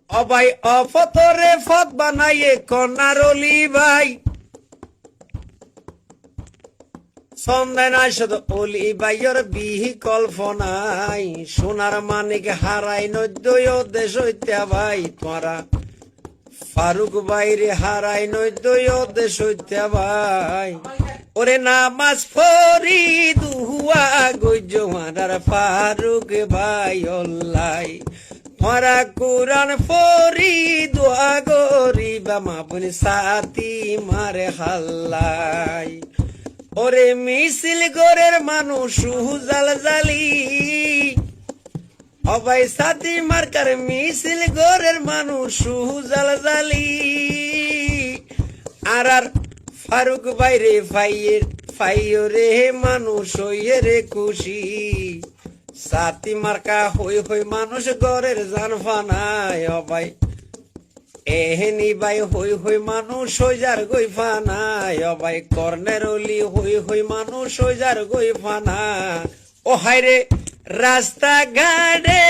অবাই অফতরে ফত বানাইয়ে কন্যার অলি ভাই সন্দেন আসদ অলি ভাইয়ের বিহি কল্পনাই সোনার মানিক হারাই নদ্যয় দেশ হইতে ভাই তোরা ফারুক বাইরে হারাই নদ্যয় দেশ হইতে ভাই ওরে নামাজ ফরি দুহুয়া গজ্জমানার ফারুক ভাই অল্লাই তোরা কুরআন ফরি দোয়া গরিবা মাবুনি সাথী মারে হাল্লাই ওরে মিছিল গরের মানুষ জাল জালি অবাই সাথী মার্কার মিছিল গরের মানুষ জাল জালি আর ফারুক বাইরে ফাইয়ে রে মানুষ হইয়ে রে খুশি সাথী মার্কা হই হই মানুষ গরের জান ফানায় অবাই এহেনি বাই হই হই মানুষ হইজার গই ফানায় অবাই কর্ণের অলি হই হই মানুষ হইজার গই ফানা ও হাইরে রাস্তা ঘাটে